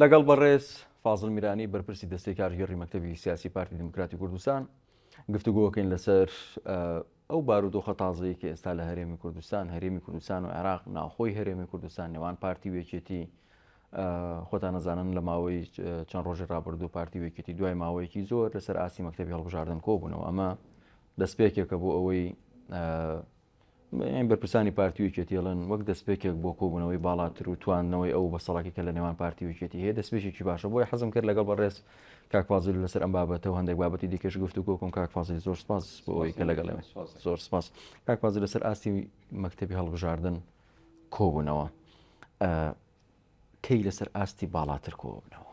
لەگەڵ بەڕێز فازڵ میرانی بەرپرسی دەستەی کارژێڕی مەکتەبی سیاسی پارتی دموکراتی کوردستان گفتوگۆکەین لەسەر ئەو بارودۆخە تازەیە کە ئێستا لە هەرێمی کوردستان و عێراق ناوخۆی هەرێمی کوردستان نێوان پارتی وێکێتی خۆتان نەزانن لە ماوەی چەند ڕۆژی ڕابردوو پارتی وێکێتی دوای ماوەیەکی زۆر لەسەر ئاسی مەکتەبی هەڵبژاردن کۆبوونەوە. ئەمە دەستپێکێکە بۆ ئەوەی بەرپرسانی پارتی وێکێتیڵن وەک دەستپێکێک بۆ کۆبوونەوەی باڵاتر و تواننەوەی ئەو بەسەڵکی کە لە نێوان پارتی وێکێتی هەیە دەستپێکی باشە. بۆی حەزم کرد لەگەڵ بەڕێز کاک فازڵ لەسەر ئەم بابەتەوە هەندێک بابەتی دیکەش گفتوگۆ بکەم. کاک فازڵ زۆر سپاس بۆ ئەوەی کە لەگەڵ ئێمە. زۆر سپاس کاک فازڵ لەسەر ئاستی مەکتەبی هەڵبژاردن کۆبوونەوە کەی لەسەر ئاستی باڵاتر کۆبوونەوە.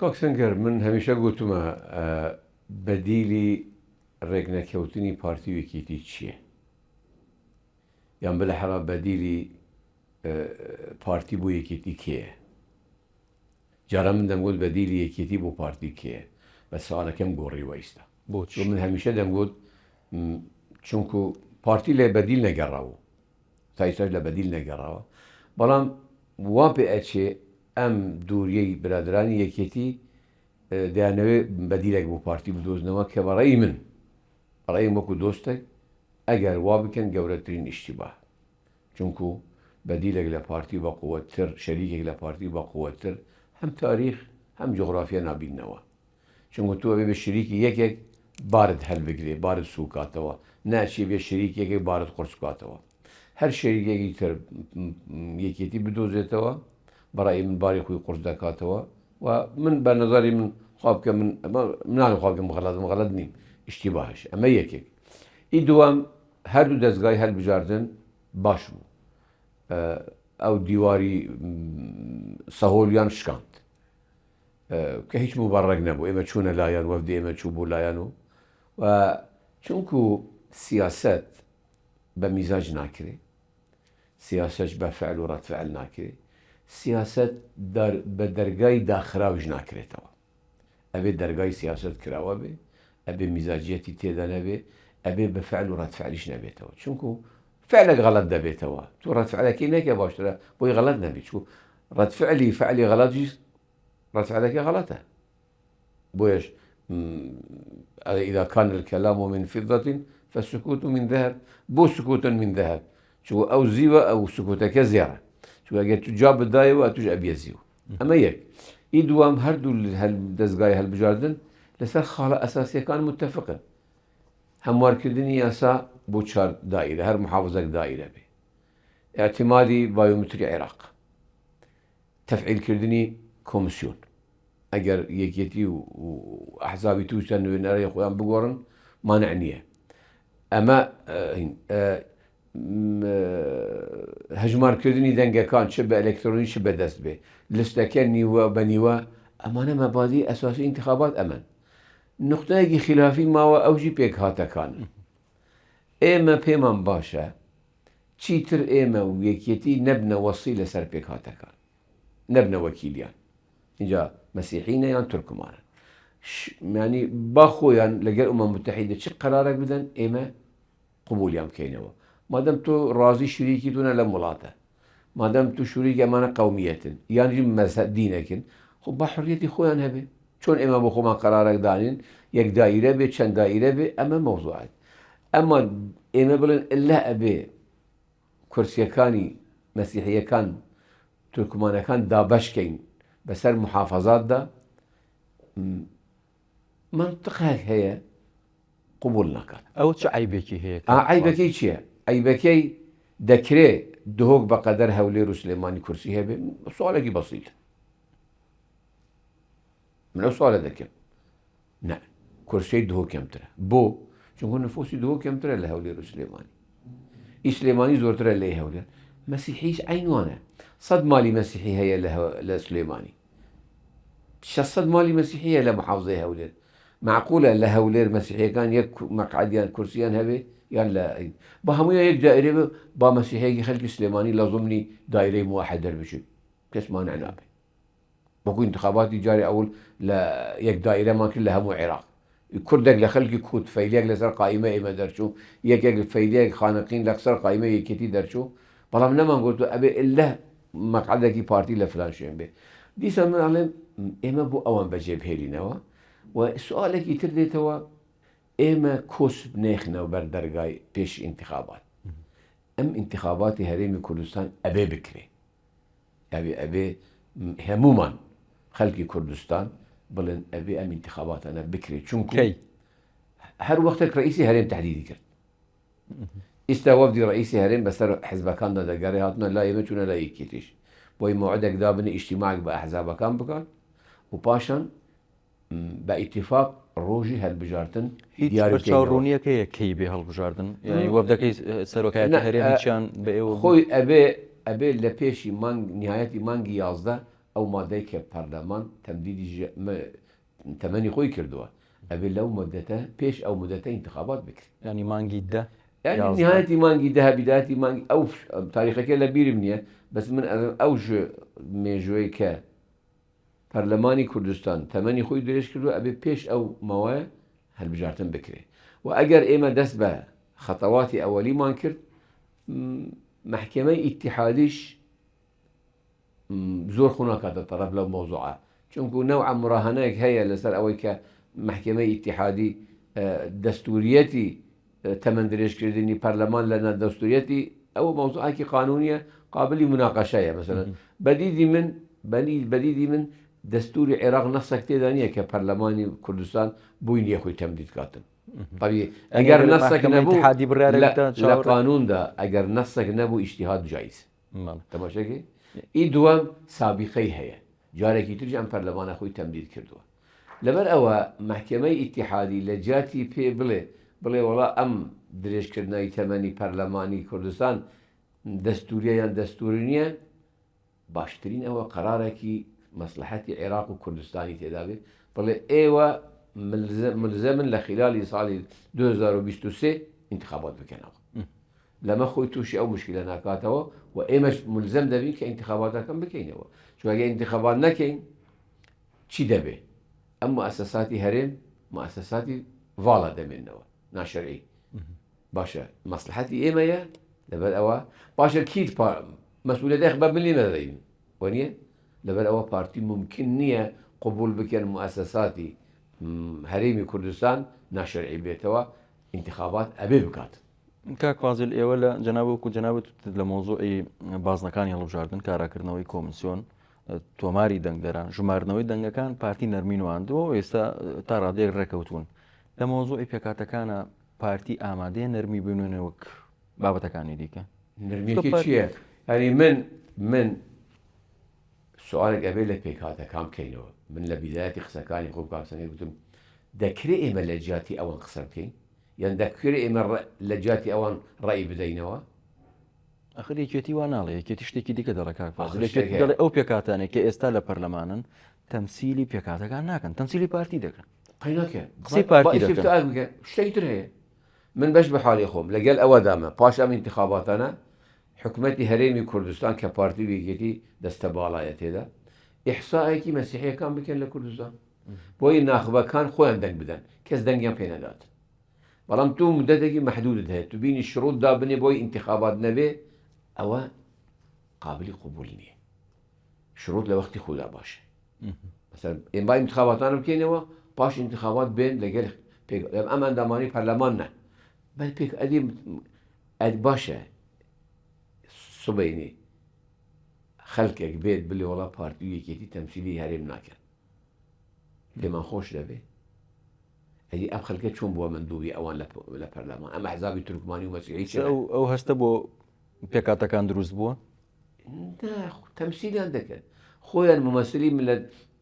کاک سەنگەر من هەمیشە گوتومە بەدیلی ڕێکنەکەوتنی پارتی وێکێتی چییە؟ یان بەلەحەرا بەدیلی پارتی بۆ یەکێتی کێیە؟ جارە من دەمگوت بەدیلی یەکێتی بۆ پارتی کێیە بە سوالەکەم گۆڕیوە ئێستا. بۆ من هەمیشە دەمگوت چونکو پارتی لە بەدیل نەگەڕاوە تا ئێستاش لە بەدیل نەگەڕاوە، بەڵام وا پێ ئەچێ ئەم دووریەی برادرانی یەکێتی دەیانەوێت بەدیلێک بۆ پارتی بدۆزنەوە کە بەڕێی من ڕێیم وەکو دۆستێک ئەگەر وا بکەن گەورەترین ئیشتیباه، چونکو بەدیلێک لە پارتی بە قووەتر شەریکێک لە پارتی بە قووەتر هەم تاریخ هەم جغرافیا نابینەوە، چونکو تۆ بێ شریکی یەکێک بارت هەلبگرێ بارت سوکاتەوە، ناچێ بێ شریکێکی بارت قورسکاتەوە، هەر شەریکێکی تر یەکێتی بدۆزێتەوە بەڕای من باری خۆی قورس دەکاتەوە. و من بە نەزاری من خوابکە منانی خوابکەم غەڵەت نیم ئیشتیباهش ئەمە یەکێک. ئی دووەم هەردوو دەستگای هەڵبژاردن باش بوو، ئەو دیواری سەهۆلیان شکاند کە هیچ مبەڕێک نەبوو. ئێمە چوونە لایەن وەفدی ئێمە چوو بۆ لایەن و چونکو سیاست بە میزاج ناکرێ، سیاست بە فعل و ڕەتفعل ناکرێ، سیاست بە دەرگای داخراوش ناکرێتەوە. ئەبێ دەرگای سیاست کراوە بێ، ئەبێ میزاجیەتی تێدا نەبێ، ئەبێ بە فعل و ڕەتفعلیش نەبێتەوە، چونکو فعلێک غەڵەت دەبێتەوە تو ڕەتفعلەکەی نەکە باشترە بۆی غەڵەت نەبێت، چونکو ڕەتفعلی فعلی غەڵەتیش ڕەتفعلەکەی غەڵەتە. بۆیش إذا كان الكلام من فضة فالسكوت من ذهب، بۆ سكوت من ذهب، چونکو ئەو زیوە ئەو سکوتەکە زێڕە، چونکو ئەگەر تو جا بدایەوە توش ئەبێ زیو. ئەمە یەک. ئی دووەم هەردوو دەستگای هەڵبژاردن لەسەر خاڵە ئەساسیەکان متفقن. هەموارکردنی یاسا بۆ 4 دائیرە، هەر محافزەك دائیرە بێ، اعتمادی بایۆمتری عێراق، تەفعیلکردنی کۆمسیۆن، ئەگەر یەکێتی و ئەحزابی تووشە نوێنەرەی خۆیان بگۆڕن مانع نییە. ئەمە هەژمارکردنی دەنگەکان چ بە ئەلکترۆنی چ بەدەست بێ، لستەکە نیوە بە نیوە، ئەمانە مەبادی ئەساسی ئینتخابات ئەمن. نقطەیەکی خلافی ماوە ئەوژی پێک هاتەکانن. ئێمە پێمان باشە چیتر ئێمە و یەکێتی نەبنە وەسی لەسەر پێک هاتەکان، نەبنە وەکیلیان. اینجا مەسیحینە یان تورکمانە، ینی با خۆیان لەگەر ئومەم متحیدە چ قەرارێک بدەن ئێمە قبولیان بکەینەوە. مادەم تۆ ڕازی شوریکی تونە لە وڵاتە، مادەم تو شوریک ئەمانە قەومیەتن یانجی مەزهب دینەکن، خۆ با حڕیەتی خۆیان هەبێ. چۆن ئێمە بۆ خۆمان قەرارێک دانین یەک دائیرە بێ چەند دائیرە بێ، ئەمە مەوزوعات. ئەمما ئێمە بڵێن ئللا ئەبێ کورسیەکانی مەسیحیەکان تورکمانەکان دابەشکەین بەسەر محافەزاتدا، منطقێک هەیە قبول ناکات. ئەو چ عیبێکی هەیە؟ عیبەکەی چییە؟ عیبەکەی دەکرێت دهۆک بەقەدەر هەولێر و سلێمانی کورسی هەبێ. سوالێکی بەسیطە، من ئەو سوالە دەکەم نە کورسی دهۆک کەمترە. بۆ؟ چونکو نفوسی دهۆک کەمترە لە هەولێر و سلێمانی، ئی سلێمانی زۆرترە لە هەولێر. مەسیحیش عینوانە، 100 مالی مەسیحی هەیە لە سلێمانی، 600 مالی مەسیحی هەیە لە محافزەی هەولێر. معقولە لە هەولێر مەسیحیەکان یەک مەقعدیان کورسیان هەبێ یان لە بە هەموویە یەک دائیرە بێ، با مەسیحەیەکی خەڵکی سلێمانی لە زمنی دائیرەی موحەد دەربچێت، کەس مانع نابێ. وەکو انتخاباتی جاری ئەوڵ لە یەک دائیرەمان کرد لە هەموو عێراق، کوردێک لە خەڵکی کوت فەیلێک لەسەر قائیمە ئێمە دەرچوو، یەکێک فەیلێک خانەقین لەسەر قائیمە یەکێتی دەرچوو، بەڵام نەمان گوتووە ئەبێ ئللا مقعدێکی پارتی لە فلان شوێن بێ دیسە مناڵێم ئێمە بۆ ئەوان بەجێبهێلینەوە و سوالێکی تر دێتەوە ئێمە کۆس نێخنەوە بەر دەرگای پێش انتخابات ئەم انتخاباتی هەرێمی کوردستان ئەبێ بکرێ ئەبێ هەمومان خەڵکی کوردستان بڵێن ئەبێ ئەم انتخاباتانە بکرێت چونکە هەر وەختێک ڕئیسی هەرێم تهدیدی کرد ئێستا وەفدی ڕئیسی هەرێم بەسەر حیزبەکاندا دەگەڕێ هاتنە لای ئێمە چوونە لای یەکێتیش بۆی موعدێک دابنێ ئیجتیماعێک بە ئەحزابەکان بکات و پاشان بە ئیتیفاق ڕۆژی هەڵبژاردن دیاریڕوونیەکەیە کەی بێ هەڵبژاردن یعنی وەفدەکەی سەرۆکایەتی هەرێمیان بە ئێوە خۆی ئەبێ لە پێشی مانگ نهایەتی مانگی 11 ئەو مادەی کە پەرلەمان تەمدیدی تەمەنی خۆی کردووە ئەبێ لەو مدەتە پێش ئەو مدەتە انتخابات بکرێت ینی مانگی دە نهایەتی مانگی دەها بیداتی مانگی ئەو تاریخەکە لە بیرم نییە بەس من ئەو مێژوەی کە پەرلەمانی کوردستان تەمەنی خۆی درێژ کردو ئەبێ پێش ئەو ماوەیە هەڵبژاردن بکرێت و ئەگەر ئێمە دەست بە خەتەواتی ئەوەلیمان کرد محکمەی ئیتیحادیش زۆر خوناکاتە تەرەف لەو مۆزوعە چونکو نەوع مراهەنەیەک هەیە لەسەر ئەوەی کە محکمەی ئیتیحادی دەستوریەتی تەمەن درێژکردنی پەرلەمان لە نەدەستوریەتی ئەوە مۆزوعاکی قانونیە قابلی مناقەشەیە مثلا بەدیدی من دەستوری عێراق نەسەک تێدا نییە کە پەرلەمانی کوردستان بووی نییە خۆی تەمدید کاتن ئەگەر نەسەک نەبوو لە قانوندا ئەگەر نەسەک نەبوو ئیجتیهاد جایز تەماشاکەی ئی دووەم سابقەی هەیە جارێکی ترش ئەم پەرلەمانە خۆی تەمدید کردووە لەبەر ئەوە محکمەی ئیتیحادی لە جاتی پێ بڵێ وڵا ئەم درێژکردنەوەی تەمەنی پەرلەمانی کوردستان دەستوریە یان دەستوری نییە باشترین ئەوە قەرارێکی مەسلحەتی عێراق و کوردستانی تێدا بێت بڵێ ئێوە ملزەمن لە خلالی ساڵی 2023 انتخابات بکەنەوە لەمە خۆی تووشی ئەو مشکلە ناکاتەوە و ئێمەش ملزەم دەبین کە انتخاباتەکەم بکەینەوە چونکە انتخابات نەکەین چی دەبێت ئەم مؤسساتی هەرێم مؤسساتی ڤاڵە دەمێنەوە ناشەرعی باشە مەسلحەتی ئێمەیە لەبەر ئەوە باشە کیت مەسئولێتێک بە ملی نەدەین وەنیە لەبەر ئەوە پارتی ممکن نییە قبول بکەن مؤسساتی هەرێمی کوردستان ناشەرعی بێتەوە انتخابات ئەبێ بکات کاک فازل ئێوە لە جەنابوەکو جەنابەت لە مۆزوعی بازنەکانی هەڵبژاردن کاراکردنەوەی کۆمیسیۆن تۆماری دەنگدەران ژمارنەوەی دەنگەکان پارتی نەرمینوانندەوە و ئێستا تا ڕادێک ڕێکەوتون لە مۆزوعی پێکاتەکانە پارتی ئامادەیە نەرمی بنوێنە وەک بابەتەکانی دیکە نەرمیەکە چییە؟ هەنی من سوالێک ئەبێ لە پێکاتەکان بکەینەوە من لە بیدایەتی قسەکانی خۆ کاسەنەی گوتم دەکرێت ئێمە لە جیاتی ئەوان قسە بکەین یان دەکرێت ئێمە لە جیاتی ئەوان ڕای بدەینەوە ئەخر یەکێتی وا ناڵێ یەکێتی شتێکی دیکە دەڵێ کاک فازل ئەو پێکاتانێک کە ئێستا لە پەرلەمانن تەمسیلی پێکاتەکان ناکەن تەمسیلی پارتی دەکەن قەینەکە قسەی پارتی دەکەن شتێکتر هەیە من بەش بە حاڵی خۆم لەگەل ئەوە دامە پاش ئەم انتخاباتانە حکومەتی هەرێمی کوردستان کە پارتی وێگێتی دەستە باڵایە تێدا ئیحسائێکی مەسیحیەکان بکەن لە کوردستان بۆی ناخبەکان خۆیان دەنگ بدەن کەس دەنگیان پێ نەدات بەڵام تو مدەتێکی مەحدودت هەیە تو بینی شروط دابنێ بۆی انتخابات نەبێ ئەوە قابلی قبول نییە شروط لە وەختی خۆدا باشە مثلا ئێمە انتخاباتانە بکەینەوە پاش انتخابات بێن لەگەل ئەم ئەندامانی پەرلەمان نە بەل پێک ئەدی باشە سبەینی خەڵکێک بێت بڵێ وڵا پارتی یەکێتی تەمسیلی هەرێم ناکەن پێمان خۆش دەبێ ئەدی ئەم خەڵکە چۆن بووە مندوبی ئەوان لە پەرلەمان ئەمە حزابی تورکمانی و مەسیحی ئەو هەستە بۆ پێکاتەکان دروست بووە تەمسیلیان دەکەن خۆیان ممەسلی لە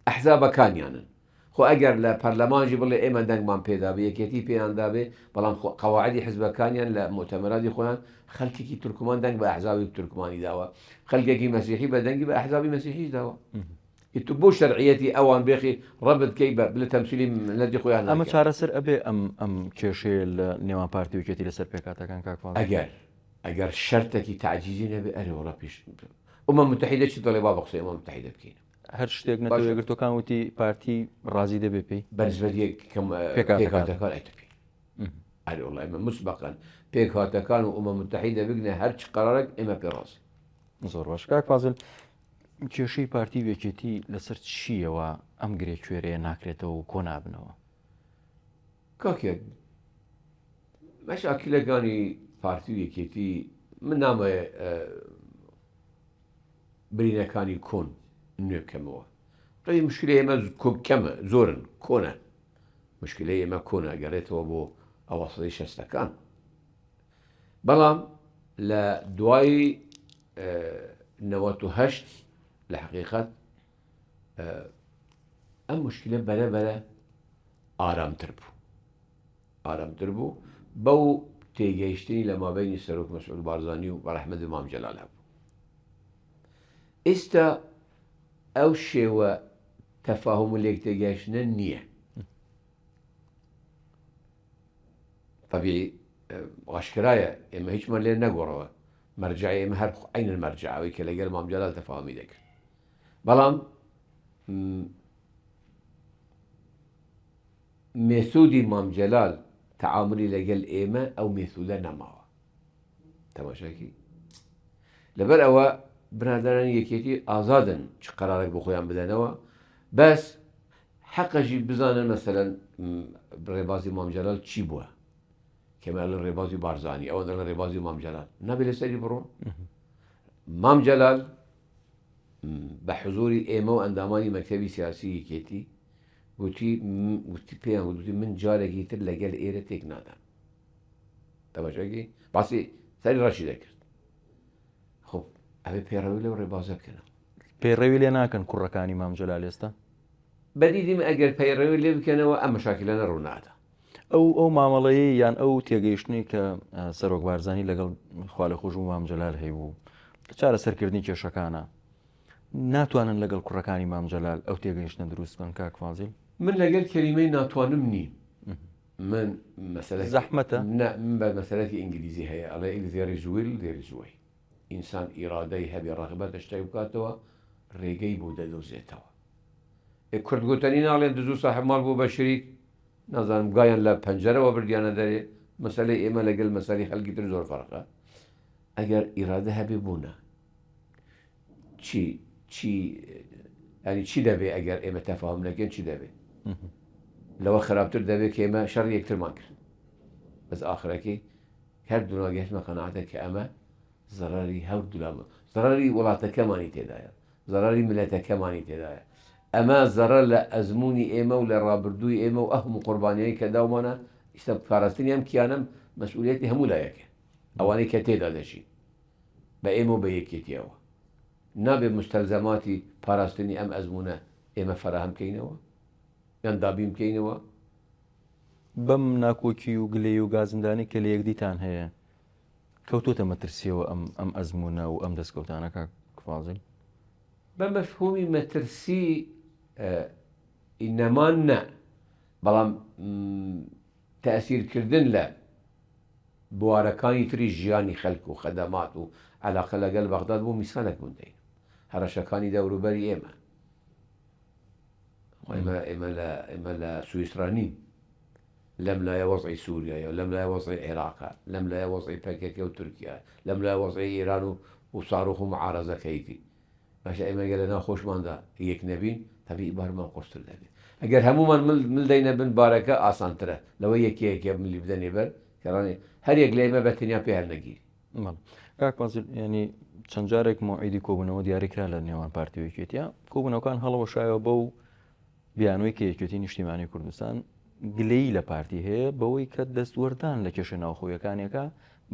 ئەحزابەکانیانن خۆ ئەگەر لە پەرلەمانجی بڵێ ئێمە دەنگمان پێدابێ یەکێتی پێیاندابێ بەڵام قەواعدی حزبەکانیان لە مؤتەمەراتی خۆیان خەڵکێکی تورکمان دەنگ بە ئەحزابی تورکمانی داوە خەڵکێکی مەسیحی بە دەنگی بە ئەحزابی مەسیحیش داوە تو بۆ شەرعیەتی ئەوان بێخی ڕەبت کەی بە تەمسیلی ملەتی خۆیان ئەمە چارەسەر ئەبێ ئەم کێشەیە لە نێوان پارتی وێکێتی لەسەر پێکاتەکان کاک فازل ئەگەر شەرتێکی تعجیزی نەبێ ئەرێ وەڵا پێش ئەمە متحیدە چی دەڵێ با بە قسەی ئەمە متحیدە بکەین هەر شتێک نەتەوەگرتوەکان وتی پارتی ڕازی دەبێ پێی بەنسبەتیەکەم پێکاتەکان ئەیتپی ئەرێ وڵا ئێمە مسبقاً پێکاتەکان و ئەمە متحیدە بگنێ هەرچ قەرارێک ئێمە پێ ڕاست زۆر باش کاک فازل کێشەی پارتی وێکێتی لەسەر چیەوە ئەم گرێ کوێرەیە ناکرێتەوە و کۆ نابنەوە؟ کاکێک مەشاکیلەکانی پارتی وێکێتی من نامەیە برینەکانی کۆن نوێ بکەمەوە. ڕێی مشکلەی ئێمە کەمە زۆرن کۆنە، مشکلەی ئێمە کۆنە گەڕێتەوە بۆ ئەوەسەدەی شەستەکان. بەڵام لە دوای 98 لە حقیقەت ئەم مشکلە بەرەبەرە ئارامتر بوو بەو تێگەیشتنی لە مابەینی سەرۆک مەسعود بارزانی و بەڕەحمەد مام جەلال هەبوو. ئێستا ئەو شێوە تەفاهم و لێک تێگەیشتنە نییە. طبیعی ئاشکرایە ئێمە هیچمان لێ نەگۆڕەوە، مەرجعی ئێمە هەر عین مەرجعەوەی کە لەگەڵ مام جەلال تەفاهمی دەکرد. بەڵام مێسوودی مام جەلال تەعاملی لەگەڵ ئێمە ئەو مێسوودە نەماوە. تەماشاکی لەبەر ئەوە برادرانی یەکێتی ئازادن چ قەرارێک بۆ خۆیان بدەنەوە، بەس حەقەژی بزانن مەسەلەن ڕێبازی مام جەلال چی بووە، کەمە لە ڕێبازی بارزانی ئەوەندە لە ڕێبازی مام جەلال نابێت لەسەری بڕۆن. مام جەلال بە حزوری ئێمە و ئەندامانی مەکتەبی سیاسی یەکێتی وتی پێیان وتی من جارێکی تر لەگەل ئێرە تێک نادەم. تەماشاکی باسی سەری ڕاشی دەکرد. خۆ ئەوێ پێڕەوی لەو ڕێبازە بکەنەوە. پەیڕەوی لێ ناکەن کوڕەکانی مام جەلال ئێستا؟ بەدیدیم ئەگەر پەیڕەوی لێ بکەنەوە ئەم مەشاکلانە ڕوونادە. ئەو مامەڵەیە یان ئەو تێگەیشتنی کە سەرۆک بارزانی لەگەڵ خواڵەخۆش و مام جەلال هەیبوو لە چارە سەرکردنی کێشەکانە ناتوانن لەگەڵ کوڕەکانی مام جەلال ئەو تێگەیشتنە دروست بن. کاک فازیل، من لەگەڵ کەلیمەی ناتوانم نیم. من مەسەلە زەحمەتە من بە مەسەلەتی ئینگلیزی هەیە ئەڵێ ئیگزێری زویل دێری زوی. ئینسان ئیرادەی هەبێ ڕەغبەتە شتێک بکاتەوە ڕێگەی بۆ دەدۆزێتەوە. کورد گوتنی ناڵێن دزوو ساحب ماڵ بوو بە شەریک نازانم گایان لە پەنجەرەوە بردیانە دەرێ. مەسەلەی ئێمە لەگەڵ مەسەلی خەڵکی تر زۆر فەرقە. ئەگەر ئیرادە هەبێ بوونە چی دەبێ؟ ئەگەر ئێمە تەفاهم نەکەین چی دەبێ؟ لەوە خراپتر دەبێت کە ئێمە شەڕ یەکترمان کرد. بەس ئاخرەکەی هەردوو ناگەهێشتمە قەناعەتە کە ئەمە زەرەری هەردوولامە، زەرەری وڵاتەکەمانی تێدایە، زەرەری ملەتەکەمانی تێدایە. ئەمە زەرەر لە ئەزمموی ئێمە و لە ڕابردووی ئێمە و ئەهم قوربانیایی کە داومانە ئیستا پاراستنی ئەم کیانم مەسئولیەتی هەموو لایەکە ئەوانەی کە تێدا دەچین بە ئێمە و بە یەکێتیەوە. نابێت مستەلزەماتی پاراستنی ئەم ئەزمونە ئێمە فەراهم بکەینەوە یان دابین بکەینەوە. بەم ناکۆکی و گلەی و گازندانی کە لە یەکدیتان هەیە کەوتۆتە مەترسیەوە ئەم ئەزمونە و ئەم دەستکەوتانە کاک فازیل؟ بە مەفهومی مەترسی ئینەمان نە، بەڵام تەئسیرکردن لە بوارەکانی تری ژیانی خەڵک و خەدەمات و عەلاقە لەگەڵ بەغداد بۆ میسالێک بوندین هەرەشەکانی دەوروبەری ئێمە. ئێمە لە سویسرانین، لەم لایە وەزعی سووریایە، لەم لایە وەزعی عێراقە، لەم لایە وەزعی پەکێکە و تورکیا، لەم لایە وەزعی ئێران و ساڕوخ و معارەزەکەیتی. باشە ئێمە گە لە ناوخۆشماندا یەک نەبین تەبیعی بارمان قورستر دەبێت. ئەگەر هەمومان ملدەینە بن بارەکە ئاسانترە لەوە یەکەیەکێ ملی بدەنێ بەر کەڕانێ هەر یەک لە ئێمە بە تەنیا پێ هەر نەگیری. کاک فازیل، ینی چەند جارێک موعیدی کۆبوونەوە دیاریکرا لە نێوان پارتی وەکێتیە، کۆبوونەوەکان هەڵەوەشایەوە بەو بیانووی کە یەکێتی نیشتیمانی کوردستان گلەیی لە پارتی هەیە بەوەی کە دەستوەردان لە کێشە ناوخۆیەکانێکە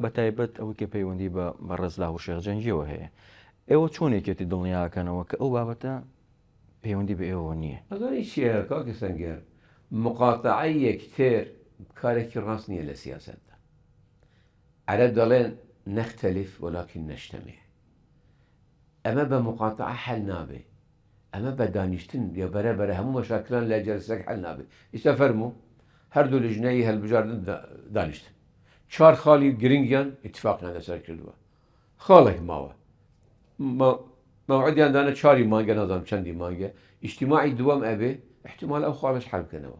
بە تایبەت ئەوەی کە پەیوەندی بە ڕێزلااو و شێخجەنجیەوە هەیە. ئێوە چۆنێکێتی دڵنیاکەنەوە کە ئەو بابەتە پەیوەندی بە ئێوە نییە؟ ئەگەری چیە کاکە سەنگەر، مقاتعەی یەکتر کارێکی ڕاست نییە لە سیاسەتدا. عەرەب دەڵێن نەختەلیف وەلاکن نەشتەمێ. ئەمە بە مقاتعە حەل نابێ، ئەمە بە دانیشتن یا بەرەبەرە هەموو مەشاکلان لە جەلسەک حەل نابێ. ئیستا فەرموو هەردوو لیژنەی هەڵبژاردن دانیشتن، چوار خاڵی گرنگیان ئیتفاقیان لەسەر کردووە. خاڵێک ماوە مەوعدیان دانە 4 مانگە، نازانم چەندی مانگە، ئیجتیماعی دووەم ئەبێ احتیمال ئەو خاڵش حەل بکەنەوە.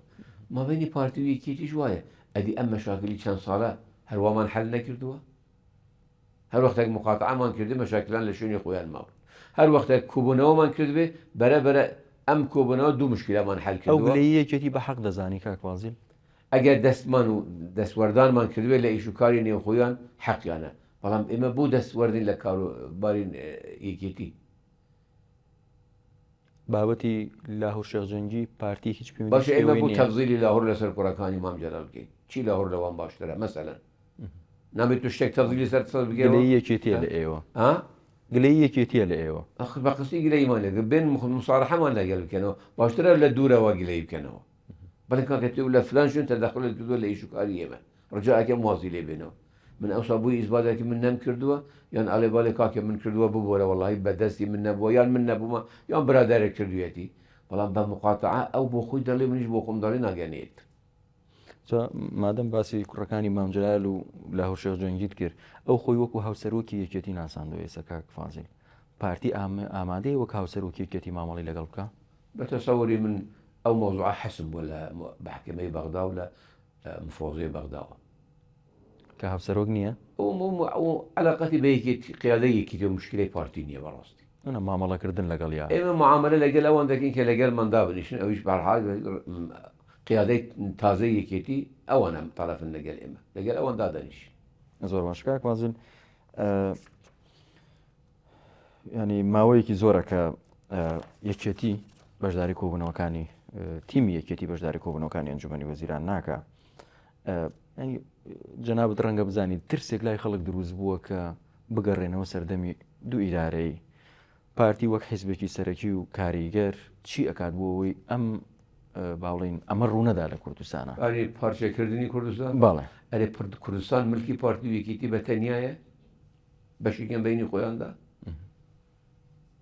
مابەینی پارتی و یەکێتیش وایە ئەدی ئەم مەشاکلی چەند ساڵە هەروەمان حەل نەکردووە؟ هەر وەختێک مقاتعەمان کردی مەشاکلان لە شوێنی خۆیان ماوە. هەر وەختە کوبوونەوەمان کردبێ بەرەبەرە ئەم کۆبوونەوە دوو مشکلەمان حەل ئەو کردووە. گلەیەکێتی بە حەق دەزانی کاک فازیل ئەگەر دەستمان و دەستوەردانمان کردوێ لە ئیشوکاری نێوخۆیان حەقیانە، بەڵام ئێمە بۆ دەستوەردین لە کاروبارین یەکێتی. بابەتی لاهور شێخجەنگی پارتی هیچ پێویستی باشە ئێمە بۆ تەفزیلی لاهور لەسەر کوڕەکانی مام جەلال بکەین، چی لاهور لەوان باشترە مەسەلەن نامێت تو شتێک تەفزیلی سەر بگەێەوە گلەیەکێتیە لە ئێوە گلەیەکێتیە لە ئێوە ئەخر بە قسەی گلەیمان لەگە بێن مساڕەحەمان لەگەڵ بکەنەوە باشترە لە دوورەوە گلەی بکەنەوە، بەڵێن کاکەتێ لە فلان شوێن تەدەخل کردووە لە ئیشوکاری ئێمە ڕجاکەم وازی لێ بێنەوە من ئەوسا بووی ئیزبادێکی من نەم کردووە یان ئالێ باڵێ کاکە من کردووە ببووەرە وەڵی بەدەستی من نەبووە یان من نەبوومە یان برادێک کردوێتی، بەڵام بە مقاتعە ئەو بۆ خۆی دەڵێ منیش بۆ خۆم دەڵێ ناگەنێت. مادەم باسی کوڕەکانی مام جەلال و لاهور شێخجەنگیت کرد ئەو خۆی وەکو هاوسەرۆکی یەکێتی ناساندوە ئێستا کاک فازیل پارتی ئامادەی وەک هاوسەرۆکی یەکێتی مامەڵی لەگەڵ بکە؟ بەتەسەوەری من ئەو مۆزوعە حەسم بووە لە محکمەی بەغدا و لە مفۆزەی بەغداوە کە هاوسەرۆک نییە؟ علاقەتی بەیەکی قیادەیەکی تێ مشکلەی پارتی نییە بەڕاستی ئەنە مامەڵەکردن لەگەڵ یا ئێمە معاملە لەگەل ئەوان دەکەین کە لەگەل مندا بنیشن ئەویش بەرحال قیادەی تازەی یەکێتی ئەوانە تەرەفن لەگەل ئێمە لەگەل ئەوەندا دەنیش. زۆر باش کاک فازیل ینی ماوەیەکی زۆرە کە یەکێتی بەشداری کۆبوونەوەکانی تیمی یەکێتی بەشداری کۆبوونەوەکانی ئەنجومەنی وەزیران ناکە جەنابەت ڕەنگە بزانیت ترسێک لای خەڵک دروست بووە کە بگەڕێنەوە سەردەمی دوو ئیدارەی پارتی وەک حیزبێکی سەرەکی و کاریگەر چی ئەکات بۆەوەی ئەم باڵین ئەمە ڕوونەدا لە کوردستانە پارچەکردنی کوردستان باڵێ ئەرێ کوردستان ملکی پارتی و یەکێتی بەتەنایە بەشێکیان بینی خۆیاندا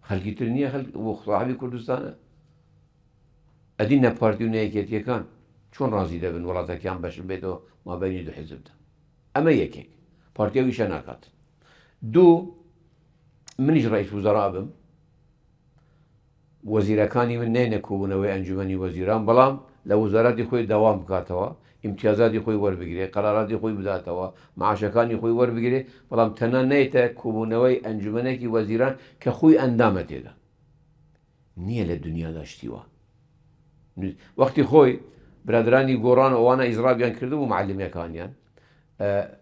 خەڵکی تر نییە بۆ خڵاوی کوردستانە ئەدی نە پارتی و نەیەکێتیەکان چۆن ڕازی دەبن وڵاتەکان بەش بێتەوە مابینی دوو حیزبدا ئەمە یەکێک پارتیەویشە ناکات. دوو منیش ڕئیس وزەرا بم وەزیرەکانی من نێنە کۆبوونەوەی ئەنجومەنی وەزیران بەڵام لە وزاراتی خۆی داوام بکاتەوە ئیمتیازاتی خۆی وەربگرێ قەراراتی خۆی بداتەوە معاشەکانی خۆی وەربگرێ بەڵام تەنها نێتە کۆبوونەوەی ئەنجومەنێکی وەزیران کە خۆی ئەندامە تێدا نییە لە دنیادا شتیوە. وەختی خۆی برادرانی گۆڕان ئەوانە ئیزرابیان کردو و معلمەکانیان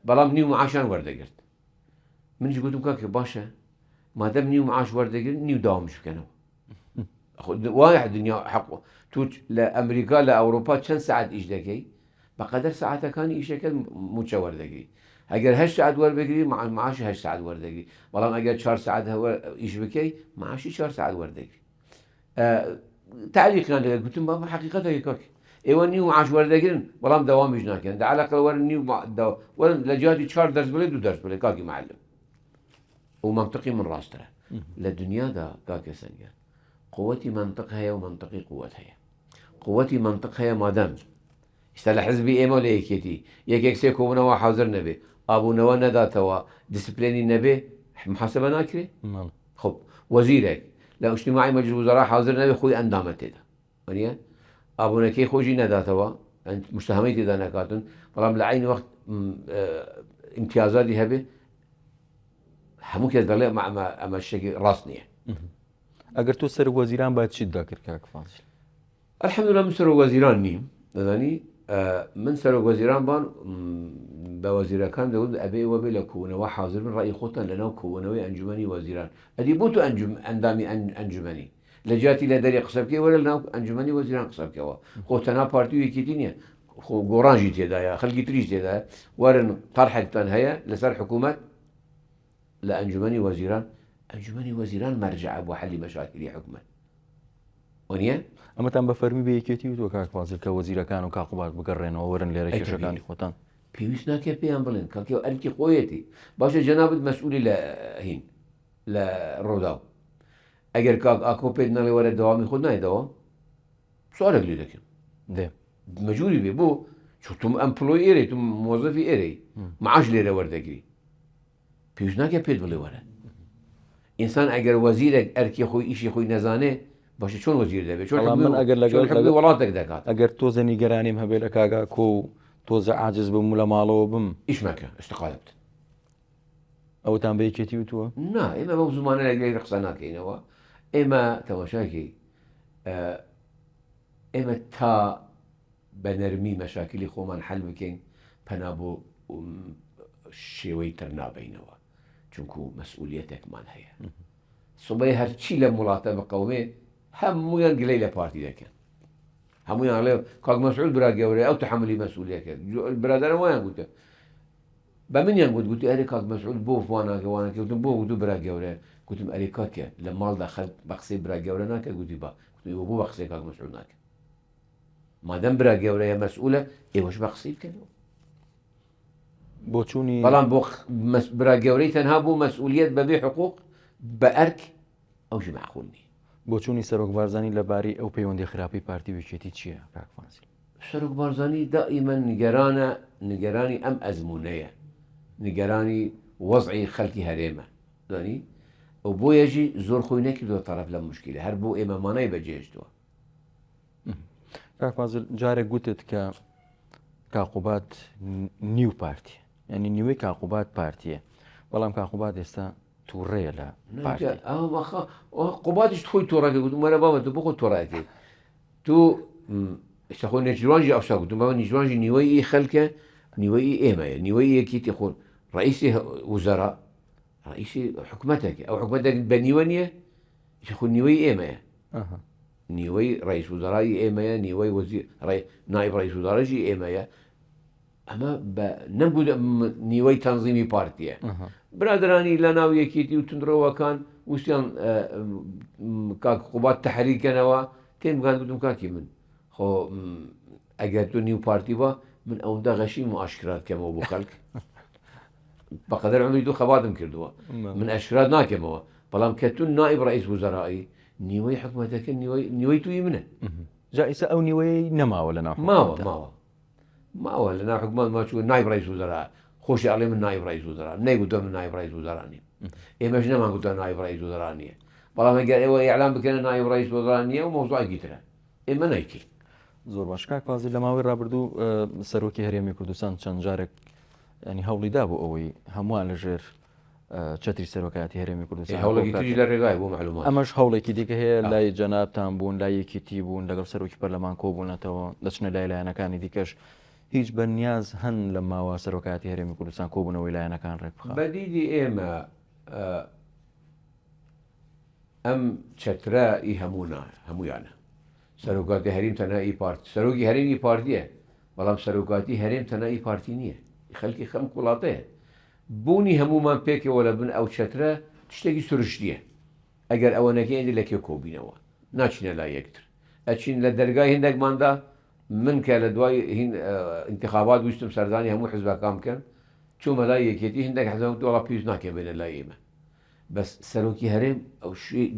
بەڵام نیو معاشان وەردەگرت منیش گوتم کاکە باشە مادەم نیو معاش وەردەگرت نیو داوامش بکەنەوە وایە دنیا حەق تو لە ئەمریکا لە ئەوروپا چەند سعات ئیش دەکەی بەقەدەر ساعتەکانی ئیشەکەت موچە وەردەگری ئەگەر 8 ساعت وەربگری معاشی 8 ساعت وەردەگری بەڵام ئەگەر 4 ساعت ئیش بکەی معاشی 4 ساعت وەردەگری. تعلیقیان لەگە گوتم بابە حەقیقەتە کاک ئێوە نیو معاش وەردەگرن بەڵام دەوامیش ناکەن دەعەلاقە وەرن نیو وەرن لە جیاتی 4 دەرس بڵێ 2 دەرس بڵێ کاکی معلم و منطقی من ڕاسترە لە دنیادا کاکە سەنگەر قوەتی منطق هەیە و منطقی قووەت هەیە. قوەتی منطق هەیە مادەم ئێستا لە حزبی ئێمە لە یەکێتی یەکێک سێ کۆبوونەوە حاضر نەبێ ئابوونەوە نەداتەوە دیسپلێنی نەبێ محاسبە ناکرێ خب وەزیرێک لە ئیجتیماعی مەجلیس وزەرا حاضر نەبێ خۆی ئەندامە تێدا وەنیە ئابوونەکەی خۆشی نەداتەوە مشتەهەمەی تێدا نەکاتن بەڵام لە عین وەخت ئیمتیازاتی هەبێ هەموو کەس دەڵێ ئەمە شتێکی ڕاست نییە. ئەگەر تۆ سەر وەزیران باید چیت داکرد کاک فازیل؟ الحەمدولillah من سەر وەزیران نیم دەزانی من سەر وەزیران بان بە وەزیرەکان دەوت ئەبێ ئەوە بێ لە کۆبوونەوە حاضر بن ڕای خۆتان لەناو کۆبوونەوەی ئەنجومەنی وەزیران ئەدی بۆ تو ئەندامی ئەنجومەنی لە جیاتی لە دەری قسە بکەی وەرە لەناو ئەنجومەنی وەزیران قسە بکەوە خۆ تەنها پارتی و یەکێتی نییە خۆ گۆڕانژی تێدایە خەڵکی تریش تێدایە وەرن طرحێکتان هەیە لەسەر حکوومەت لە ئەنجومەنی وەزیران ئەنجومەنی وەزیران مەرجع بۆ حەلی مەشاکلی حکوومەت وەنیە ئەمەتان بە فەرمی بە یەکێتی و تۆ کاک فازیل کە وەزیرەکان و کاقوبات بگەڕێنەوە وەرن لێرە کێشەکانی خۆتان پێویست ناکە پێیان بڵێن کاکێ ئەرکی خۆیەتی باشە جەنابەت مەسئولی لە هین لە ڕۆداو ئەگەر کاک ئاکۆ پێت نەڵێ وەرە دەوامی خۆت نایدەوە سوالێک لێ دەکەم دێ مەجبوری بێ بۆ چوتم ئەمپلۆی ئێرەی تو مۆزەفی ئێرەی معاش لێرە وەردەگری پێویست ناکە پێت بڵێ وەرە ئینسان ئەگەر وەزیرێک ئەرکی خۆی ئیشی خۆی نەزانێ باشە چۆن وەزیر دەبێت من ئەگەر لەگەڵ وڵاتێک دەکات ئەگەر تۆزە نیگەرانیم هەبێت لە کاگا کۆ و تۆزە عاجز بم و لە ماڵەوە بم ئیش مەکە استقالە بتن ئەوتان بەیەکێتی وتووە؟ نا ئێمە بەو زمانە لەگەی ڕقسە ناکەینەوە ئێمە تەماشاکی ئێمە تا بە نەرمی مەشاکلی خۆمان حەل بکەین پەنا بۆ شێوەی تر نابینەوە چونکو مەسئولیەتێکمان هەیە سوبەی هەرچی لە وڵاتە بە قەومێ هەموویان گلەی لە پارتی دەکەن هەموویان لێ کاک مەسعود برا گەورەیە ئەو تەحملی مەسئولیەکە برادەرە وایان گوتە بە منیان گوتی ئەرێ کاک مەسعود بۆ فواناکەوانەکە وتم بۆ گوتو برا گەورەیە گوتم ئەرێ کاکە لە ماڵدا خەڵک بە قسەی برا گەورە ناکە گوتی با گوتم ئێوە بۆ بە قسەی کاک مەسعود ناکە مادەم برا گەورەیە مەسئولە ئێوەش بە قسەی بکەنەوە بۆ چوونی بەڵام بۆ برا گەورەی تەنها بوو مەسئولیت بەبێ حقوق بە ئەرک ئەوژی معقول نییە بۆ چوونی سەرۆک بارزانانی لەباری ئەو پەیوەندی خراپی پارتی وێچێتی چییە کاک فازڵ؟ سەرۆک بارزانانی دائیمەن نیگەرانی ئەم ئەزمونەیە نیگەرانی وەزعی خەڵکی هەرێمە دانی ئەو بۆیەژی زۆر خۆی نەکردووە تەرەف لە مشکلە هەر بۆ ئێمەمانای بەجێشتووە. کاک فازڵ جارێک گوتت کە کاقوبات نیو پارتیە ینی نیوەی کاقوبات پارتیە بەڵام کاقوبات ئێستا تووڕێیە لە پارتی قوباتیش خۆی تۆڕەکە گوتم وەرە بابە تو بۆ خۆ تۆڕایەتی تو خۆ نێجوانجی ئەوشا گوتم بابە نیجوانجی نیوەی خەلکە نیوەی ئێمەیە نیوەی یەکیتی خۆن ڕئیسی وزەرا ڕئیسی حکومەتێکی ئەو حکومەتێک بە نیوە نییە خۆ نیوەی ئێمەیە نیوەی ڕئیس وزەرای ئێمەیە نیوەی نایب ڕئیس وزارەژی ئێمەیە ئەمە نەمگوت نیوەی تەنزیمی پارتیە برادرانی لە ناو یەکێتی و تندرەوەکان وستیان کاک قوبات تەحریکەنەوە تێم بگان گوتم کاکی من خۆ ئەگەر تۆ نیو پارتی بە من ئەوەندە غەشیم و ئاشکرات کەمەوە بۆ خەڵک بەقەدەر عمری دوو خەباتم کردووە من ئەشکرات ناکەمەوە بەڵام کە تو نائب ڕئیس وزەرایی نیوەی حکومەتەکە نیوەی توی منە جا ئێستا ئەو نیوەی نەماوە لە ناو ماوە لە ناو حکومەت ماچووە نایب ڕئیس وزەرا خۆشی ئەڵێ من نایب ڕئیس وزەرا نەیگوتە من نایب ڕئیس وزەرانی ئێمەش نەمان گوتە نایب ڕئیس وزەرانیە بەڵام ئەگەر ئێوە ئیعلام بکەنە نایب ڕئیس وزەرانیە و مەوزوعێکی ترە ئێمە نایکەین. زۆر باش کاک فازڵ لە ماوەی ڕابردوو سەرۆکی هەرێمی کوردستان چەند جارێک ینی هەوڵی دا بۆ ئەوەی هەمووان لەژێر چەتری سەرۆکایەتی هەرێمی کوردستان هەوڵێکی تری لە ڕێگای بۆ معلومات ئەمەش هەوڵێکی دیکە هەیە لای جەنابتان بوون لای یەکێتی بوون لەگەڵ سەرۆکی پەرلەمان کۆبوونەتەوە دەچنە لای لایەنەکانی دیکەش هیچ بەنیاز هەن لە ماوە سەرۆکایەتی هەرێمی کوردستان کۆبوونەوەی لایەنەکان ڕێک بخات بەدیدی ئێمە ئەم چەترایی هەمویانە سەرۆکاتی هەریم تەنایی پارتی سەرۆکی هەرێمی پارتیە بەڵام سەرۆکاتی هەرێم تەنایی پارتی نییە خەڵکی خەم وڵاتەیە بوونی هەمومان پێکەوە لە بن ئەو چەترە شتێکی سروشتیە ئەگەر ئەوە نەکەین لەکێ کۆبینەوە ناچینە لای یەکتر ئەچین لە دەرگای هندێکماندا من کە لە دوای انتخابات ویستم سەردانی هەموو حزبەکان بکەن چوومە لای یەکێتی هندێک حەزم وڵا پێویست ناکەم بێنە لای ئێمە بەس سەرۆکی هەرێم ئەو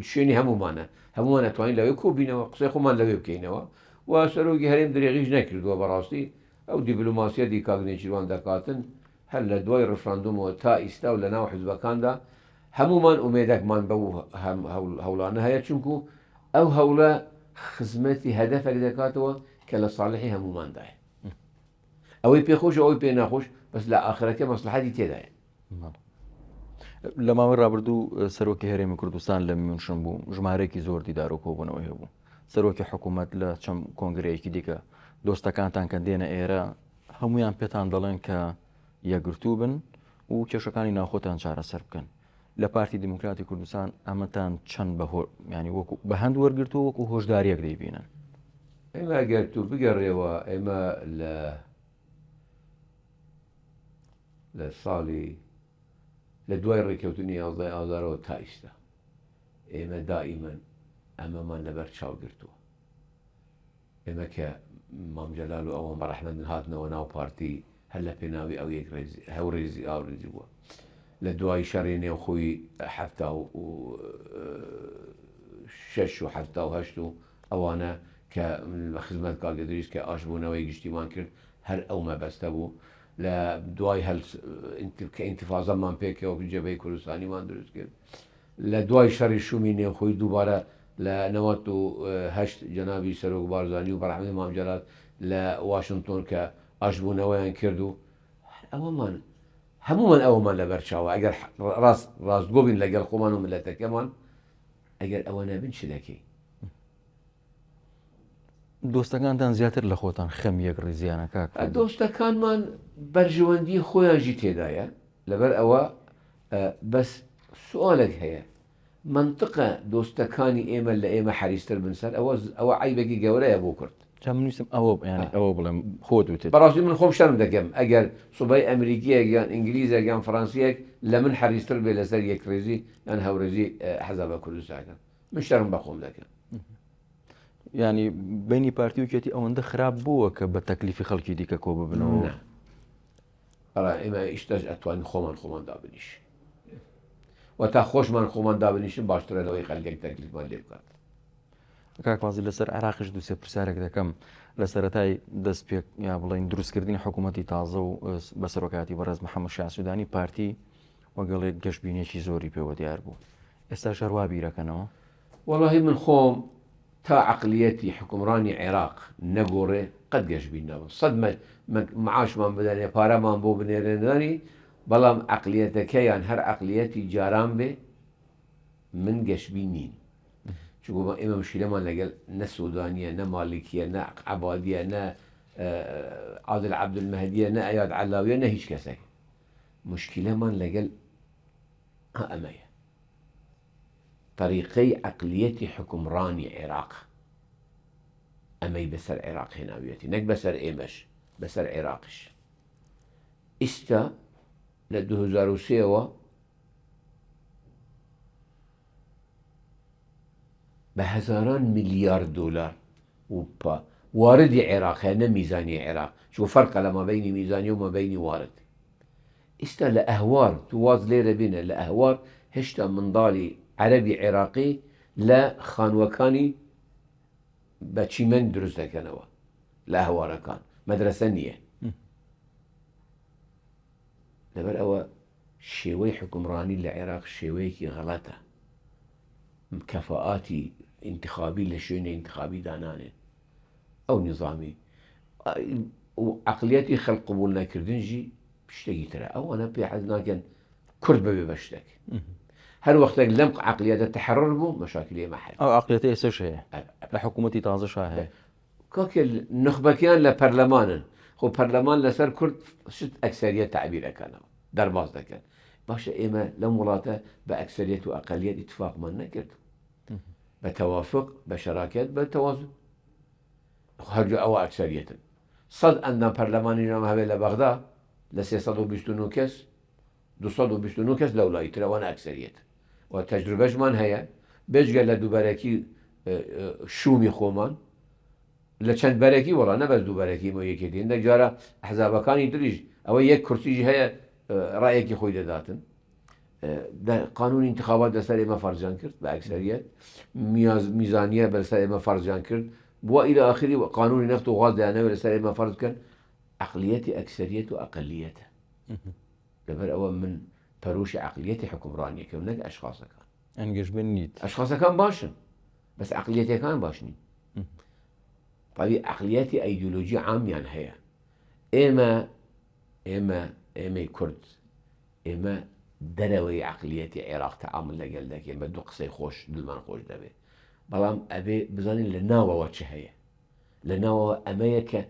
شوێنی هەمومانە هەمووان ئەتوانین لەوێ کۆبینەوە قسەی خۆمان لەوێ بکەینەوە و سەرۆکی هەرێم درێغیش نەکردووە بەڕاستی ئەو دیپلۆماسیەتی کاک نێچیروان دەکاتن هەر لە دوای ڕفراندومەوە تا ئیستا و لە ناو حزبەکاندا هەمومان ئومێدەکمان بەو هەوڵانە هەیە چونکو ئەو هەوڵە خزمەتی هەدەفێک دەکاتەوە کە لە ساڵحی هەموماندایە ئەوەی پێخۆش ئەوەی پێ ناخۆش بەس لە ئاخرەکە مەسلحەتی تێدایە. لە ماوەی ڕابردوو سەرۆکی هەرێمی کوردستان لە میونشن بوو ژمارەیەکی زۆر دیدار و کۆبوونەوەی هەبوو سەرۆکی حکوومەت لە چەند کۆنگرەیەکی دیکە دۆستەکانتان کە دێنە ئێرە هەمویان پێتان دەڵێن کە یەکگرتوو بن و کێشەکانی ناوخۆتان چارەسەر بکەن لە پارتی دیموکراتی کوردستان ئەمەتان چەند ینی وەکو بە هەند وەرگرتو وەکو هۆشداریەک دەیبینن. ئێمە گەرتو بگەڕێەوە ئێمە لە ساڵی لە دوای ڕێککەوتنی 11 ئازارەوە تا ئیستا ئێمە دائیمەن ئەمەمان لەبەر چاوگرتووە ئێمە کە مامجەلال و ئەوە بەڕەحمەند هاتنەوە ناو پارتی هەر لە پێناوی ئەو یەک هەورێزی ئاورێزی بووە لە دوای شەڕێنێ خۆی 6 و 8 و ئەوانە کە بە خزمەت کاگەدریست کە ئاشبوونەوەی گشتیمان کرد هەر ئەو مەبەستە بوو لە دوای کە ئینتیفازەمان پێکەوە جەبهەی کوردستانیمان دروست کرد لە دوای شەڕی شومی نێوخۆی دووبارە لە 98 جەنابی سەرۆک بارزانانی و بەڕەحمەتی مامجەلات لە واشنگتۆن کە ئاشبوونەوەیان کرد و ئەوەمان هەمومان ئەومان لەبەر چاوە ئەگەر ڕاستگۆ بین لەگەڵ خۆمان و ملەتەکەمان ئەگەر ئەوە نەبن چ دەکەی؟ دۆستەکانتان زیاتر لە خۆتان خەم یەک ڕێزیانە کاک دۆستەکانمان بەرژەوەندی خۆیانژی تێدایە لەبەر ئەوە بەس سوالێک هەیە منطقە دۆستەکانی ئێمە لە ئێمە حریستر بنسەر ئەوە عیبێکی گەورەیە بۆ کورد چەند منویستم ئەوە بڵێم خۆت وتێت بەڕاستی من خۆم شەرم دەکەم ئەگەر سوبای ئەمریکیەک یان ئینگلیزێک یان فەڕەنسیەک لە من حریستر بێ لەسەر یەکڕێزی یان هەورێزی حەزابە کوردستانەکە من شەرم بە خۆم دەکەم. ینی بینی پارتی وکێتی ئەوەندە خراپ بووە کە بە تەکلیفی خەڵکی دیکە کۆ ببنەوە ئێمە ئیشتەش ئەتوانین خۆمان دابنیش و تا خۆشمان خۆمان دابنیشن باشترە لەوەی خەلکێک تەکلیفمان لێ بکات. کاکوازی لەسەر عێراقیش دووسێ پرسیارێک دەکەم لە سەرەتای دەست پێک یا بڵین دروستکردنی حکوومەتی تازە و بە سەرۆکاتی بەڕێز محەممەد شاه سوودانی پارتی وەگەڵێک گەشتبینێکی زۆری پێوە دیار بوو ئێستا شەروا بیرەکەنەوە. وەڵاهی من خۆم تا عقلیەتی حکومڕانی عێراق نەگۆڕێ قەت گەشتبین نەبوو سەد معاشمان بدەنێ پارەمان بۆ بنێرێنانی بەڵام عقلیەتەکەیان هەر عقلیەتی جاران بێ من گەشتبین نین چونکە ئێمە مشکلەمان لەگەڵ نە سوودانیە نە مالیکیە نە عەبادیە نە عادل عەبدولمەهدیە نە ئەیاد عەلاویە نە هیچ کەسێک مشکلەمان لەگەڵ ئەمەیە طریقەی عقلیەتی حکومڕانی عێراق ئەمەی بەسەر عێراق هێناویەتی نەک بەسەر ئێمەش بەسەر عێراقش ئیستا لە 2003ەوە بە هەزاران میلیارد دۆلار واردی عێراق هەیە نە میزانی عێراق چوە فەرقە لە مابەینی میزانی و مابەینی وارد ئیستا لە ئەهوار تو واز لێرە بینە لە ئەهوار هێشتا منداڵی عەرەبی عێراقی لە خانووەکانی بە چیمەند دروست دەکەنەوە لە هەوارەکان مەدرسە نییە لەبەر ئەوە شێوەی حکومڕانی لە عێراق شێوەیەکی غەڵەتە کەفاءاتی انتخابی لە شوێنە انتخابی دانانێن ئەو نظامی عقلیەتی خەڵق قبول نەکردنجی شتێکی ترە ئەوانە پێ حەز ناکەن کورد ببێ بە شتێک هەر وەختێک لەم عقلیەتە تەحرر بوو مەشاکلی ئێمە هەیە ئەو عقلیەتە ئێستاش هەیە لە حکوومەتی تازەش هەیە کاکە نخبەکیان لە پەرلەمانن خۆ پەرلەمان لەسەر کورد شت ئەکسەریەت تعبیرەکەنەوە دەرباز دەکەن باشە ئێمە لەم وڵاتە بە ئەکسەریەت و ئەقەلیەت ئیتفاقمان نەکرد بە تەوافق بە شەراکەت بە تەوازن هەرجو ئەوە ئەکسەریەتن سەد ئەندام پەرلەمانی نام هەبێت لە بەغدا لە 329 کەس 229 کەس لە وڵایی ترەوەن ئەکسەریەت و تەجروبەشمان هەیە بێژگە لە دووبارەکی شومی خۆمان لە چەند بەرەکی وەڵا نەبەس دووبارەکی مە یەکێتی هەندێک جارە حەزابەکانی تریش ئەوە یەک کورسیژی هەیە ڕایەکی خۆی دەداتن قانونی انتخابات لەسەر ئێمە فەرجان کرد بە ئەکسەریەت میزانیە بەسەر ئێمە فەرجان کرد بووە ئیلە ئاخری قانونی نەفت و غاز دەیانەوێت لەسەر ئێمە فەرز بکەن عقلیەتی ئەکسەریەت و ئەقەلیەتە لەبەر ئەوە من پەرۆشی عقلیەتی حکومڕانیەکەم نەک ئەشخاصەکان ئەنگەشبن نیت ئەشخاصەکان باشن بەس عقلیەتەکان باش نین پاوی عقلیەتی ئەیدۆلۆژی عامیان هەیە ئێمەی کورد ئێمە دەرەوەی عقلیەتی عێراق تەعامل لەگەڵ دەکەین بە دوو قسەی خۆش دڵمان خۆش دەبێت بەڵام ئەبێ بزانین لە ناوەوە چه هەیە لە ناوەوە ئەمەیە کە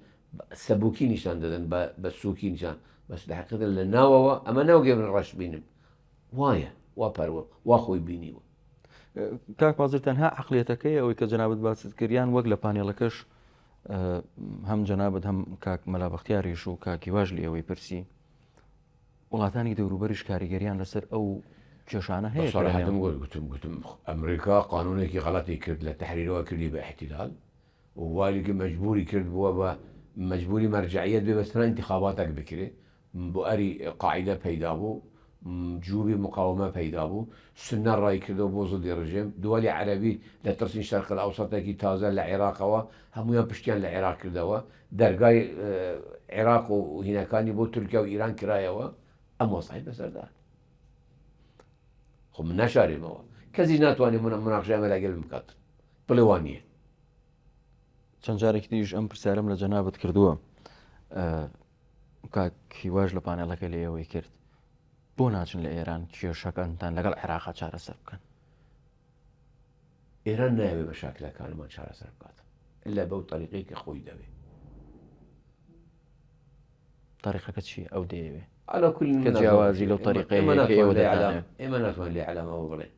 سەبووکی نیشان دەدەن بە سووکی نیشان بەس لە حقیقەت لە ناوەوە ئەمە ناوگەێن ڕەش بینم وایە وا پەروە وا خۆی بینیوە کاک بازر تەنها عقلیەتەکەی ئەوەی کە جەنابەت باست کردیان وەک لە پانێڵەکەش هەم جەنابەت هەم کاک مەلا بەختیاریش و کاکی واژ لێ ئەوەی پرسی وڵاتانی دەوروبەریش کاریگەریان لەسەر ئەو کێشانە هەیە گوتم ئەمریکا قانونێکی غەڵەتی کرد لە تەحریرەوە کردی بە احتیلال و والیکە مەجبوری کرد بووە بە مەجبوری مەرجعیەت بێ بەسترا انتخاباتێک بکرێ بۆ ئەری قاعدە پەیدا بوو جوبی مقاومە پەیدا بوو سنە ڕای کردەوە بۆ زڵی ڕژێم دووەلی عەرەبی لە ترسین شەرق ئەوسەتێکی تازە لە عێراقەوە هەمویان پشتیان لە عێراق کردەوە دەرگای عێراق و هینەکانی بۆ تورکیا و ئیران کرایەوە ئەم وەسای بەسەردا خۆ من نەشارێمەوە کەسی ناتوانێت مناقشەمە لەگەڵ بکات بڵێ وان نییە چەند جارێکی دیش ئەم پرسیارەم لە جەنابەت کردووە کاکی واژ لە پانێڵەکە لێ ئەوەی کرد بۆ ناچن لە ئێران کێشەکەتان لەگەڵ عێراقا چارەسەر بکەن؟ ئێران ناوێ بە شاکلەکانمان چارەسەر بکات ئللا بەو طریقەیەکی خۆی دەوێت. طریقەکە چی ئەو دەیەوێ على كل کە جیاوازی لەو طریقەیە کە ئێوە دەدانێت؟ ئێمە ناتوان لێ علامەوە بڵێن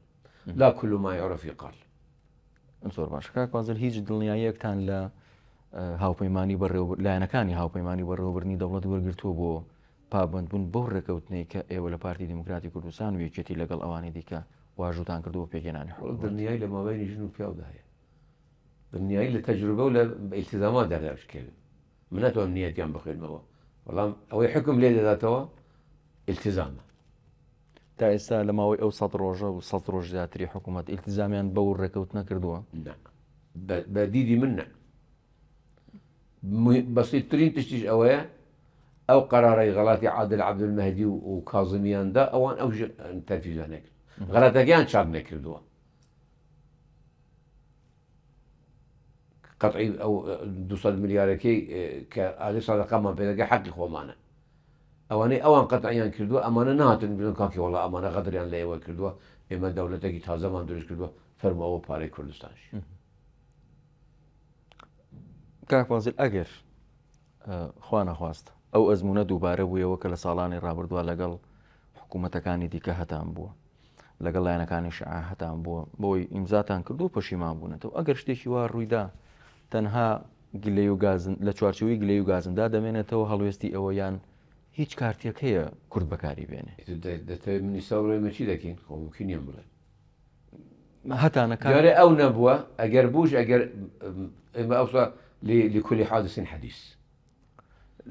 لا كل ما يعرف يقال. زۆر باش کاکوازل هیچ دڵنیاییەکتان لە هاوپەیمانی لایەنەکانی هاوپەیمانی بەڕێوەبردننی دەوڵەت وەرگرتووە بۆ پابندبوون بەو ڕێکەوتنەی کە ئێوە لە پارتی دموکراتی کوردستان و یەکێتی لەگەڵ ئەوانی دیکە واژوتان کردووە پێگەێنانی دڵنیایی لە مابینی ژن و پیاودا هەیە، دڵنیایی لە تەجروبە و لە ئیلتزامات دەرداشکرد. من ناتوانم نیەتیان بخوێنمەوە، بەڵام ئەوەی حکم لێ دەداتەوە ئیلتزامە. تا ئێستا لە ماوەی ئەو 100 ڕۆژە و 100 ڕۆژ زیاتری حکوومەت ئیلتزامیان بەو ڕێکەوت نەکردووە؟ بە دیدی من نە. بەسیطترین تشتیش ئەوەیە ئەو قەرارەی غەڵاتی عادل عەبدولمەهدی و کاظمیاندا ئەوان ئەو تەنفیزە نەکرد، غەڵاتەکەیان چاپ نەکردووە. قەتعی ئەو 200 ملیارەکەی کە ئالی سادەقامان پێ دەکە حەقی خۆمانە، ئەوانەی ئەوان قەتعیان کردووە، ئەمانە نهاتن بڵێن کاکی وەڵا ئەمانە غەدریان لە ئێوە کردووە، ئێمە دەوڵەتێکی تازەمان دروست کردووە، فەرمەوە پارەی کوردستانش. کاکوازل ئەگەر خوا نەخواست ئەو ئەزمونە دووبارە بوویەوە کە لە ساڵانی ڕابردووە لەگەڵ حکوومەتەکانی دیکە هەتان بووە، لەگەڵ لایەنەکانی شەعا هەتان بووە، بۆی ئیمزاتان کردو و پەشیمان بوونەتەوە، ئەگەر شتێکی وا ڕوویدا تەنها گلەی و گازن لە چوارچەوەی گلەی و گازندا دەمێنێتەوە هەڵوێستی ئەوە یان هیچ کارتێک هەیە کورد بەکاری بێنێ؟ دەتەوێت منی ساوڕێمە چی دەکەین؟ خۆمکینیان بڵێن هەتانەکان جارێ ئەو نەبووە، ئەگەر بووش ئەگەر ئێمە ئەوسا لكل حادث حديث.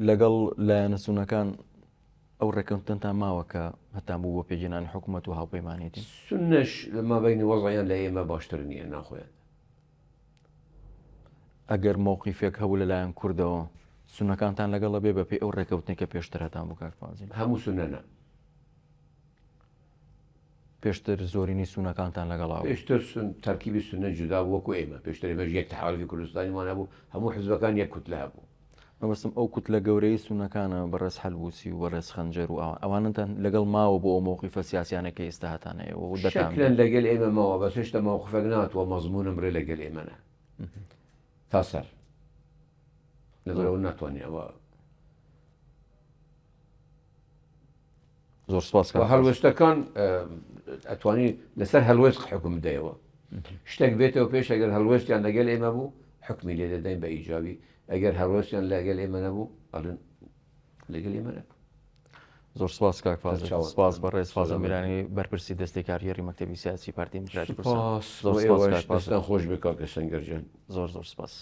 لەگەڵ لایەنە سوونەکان ئەو ڕێکەوتنتان ماوە کە هەتان بوو بۆ پێگەێنانی حکوومەت و هاوپەیمانێتی؟ سنەش لە مابینی وەزعیان لە ئێمە باشتر نییە ناخۆیان. ئەگەر مووقیفێک هەبوو لەلایەن کوردەوە سونەکانتان لەگەڵە بێ بەپێی ئەو ڕێکەوتنێک کە پێشتر هەتان بوو کاکوازل؟ هەموو سنەنە. پێشتر زۆرینی سوونەکانتان لەگەڵاوە؟ پێشتر تەرکیبی سنە جودا وەکو ئێمە، پێشتر ئێمەش یەک تەحالفی کوردستانیمان هەبوو، هەموو حزبەکان یەک کوتلە هەبوو. مەبەستم ئەو کوتلە گەورەی سوونەکانە بەڕێز هەلبووسی و بەڕێز خەنجەر و ئەوانتان لەگەڵ ماوە بۆ ئەو مووقیفە سیاسیانەکە ئێستا هەتانەیەوە و شەکلەن لەگەل ئێمە ماوە، بەس هێشتا مووقفێک ناتوە مەزمونم ڕێ لەگەل ئێمەنە تا سەر لەبەرەوە ناتوانێت ئەوە. زۆر سپاس. هەڵوێستەکان ئەتوانی لەسەر هەڵوێست حکم بدەیەوە، شتێک بێتەوە پێش ئەگەر هەڵوێستیان لەگەل ئێمە بوو حکمی لێ دەدەین بە ئیجابی، ئەگەر هەڵوێستیان لەگەل ئێمە نەبوو ئەڵێن لەگەل ئێمە نەبوو. زۆر سپاس کاکفازل، سپاس بەڕێز فازڵ میرانی بەرپرسی دەستێکاریەری مەکتەبی سیاسی پارتی دموکراتی کوردستان. خۆش بێ کاکە سەنگەرجان. زۆر سپاس.